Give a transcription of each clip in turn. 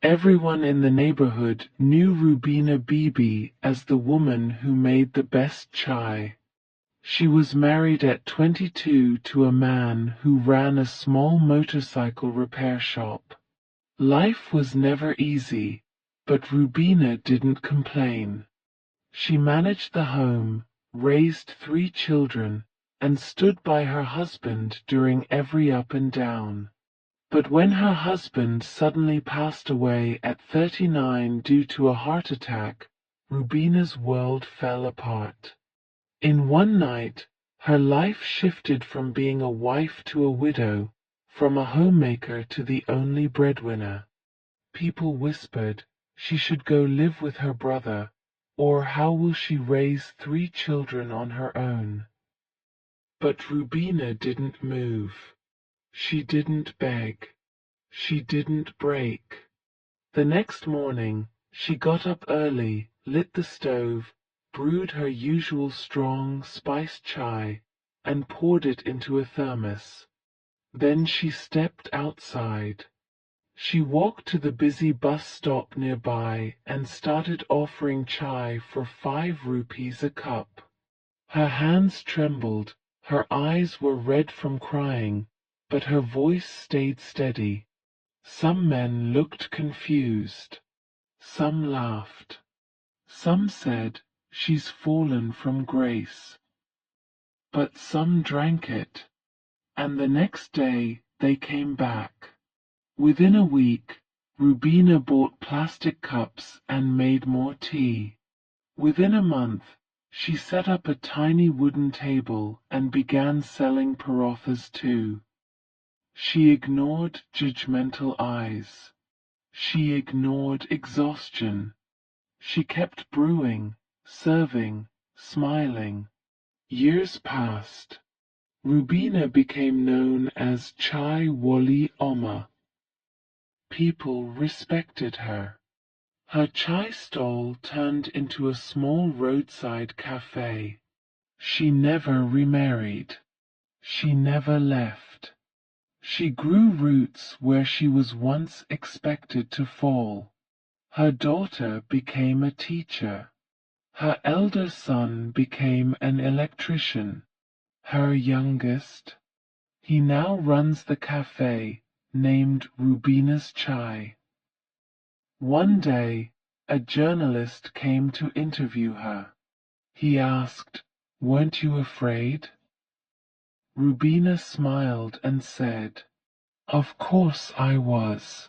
Everyone in the neighborhood knew Rubina Bibi as the woman who made the best chai. She was married at 22 to a man who ran a small motorcycle repair shop. Life was never easy, but Rubina didn't complain. She managed the home, raised 3 children, and stood by her husband during every up and down. But when her husband suddenly passed away at 39 due to a heart attack, Rubina's world fell apart. In one night, her life shifted from being a wife to a widow, from a homemaker to the only breadwinner. People whispered she should go live with her brother, or how will she raise 3 children on her own? But Rubina didn't move. She didn't beg. She didn't break. The next morning, she got up early, lit the stove, brewed her usual strong, spiced chai, and poured it into a thermos. Then she stepped outside. She walked to the busy bus stop nearby and started offering chai for 5 rupees a cup. Her hands trembled, her eyes were red from crying, but her voice stayed steady. Some men looked confused. Some laughed. Some said, "She's fallen from grace." But some drank it, and the next day they came back. Within a week, Rubina bought plastic cups and made more tea. Within a month, she set up a tiny wooden table and began selling parathas too. She ignored judgmental eyes. She ignored exhaustion. She kept brewing, serving, smiling. Years passed. Rubina became known as Chai Wali Oma. People respected her. Her chai stall turned into a small roadside cafe. She never remarried. She never left. She grew roots where she was once expected to fall. Her daughter became a teacher. Her elder son became an electrician. Her youngest, he now runs the cafe named Rubina's Chai. One day, a journalist came to interview her. He asked, "Weren't you afraid?" Rubina smiled and said, "Of course I was.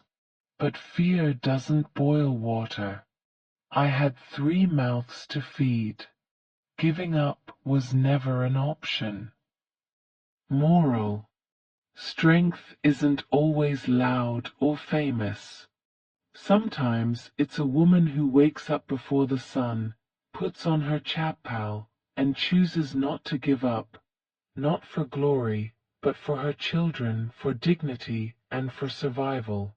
But fear doesn't boil water. I had 3 mouths to feed. Giving up was never an option." Moral: strength isn't always loud or famous. Sometimes it's a woman who wakes up before the sun, puts on her chappal, and chooses not to give up, not for glory, but for her children, for dignity, and for survival.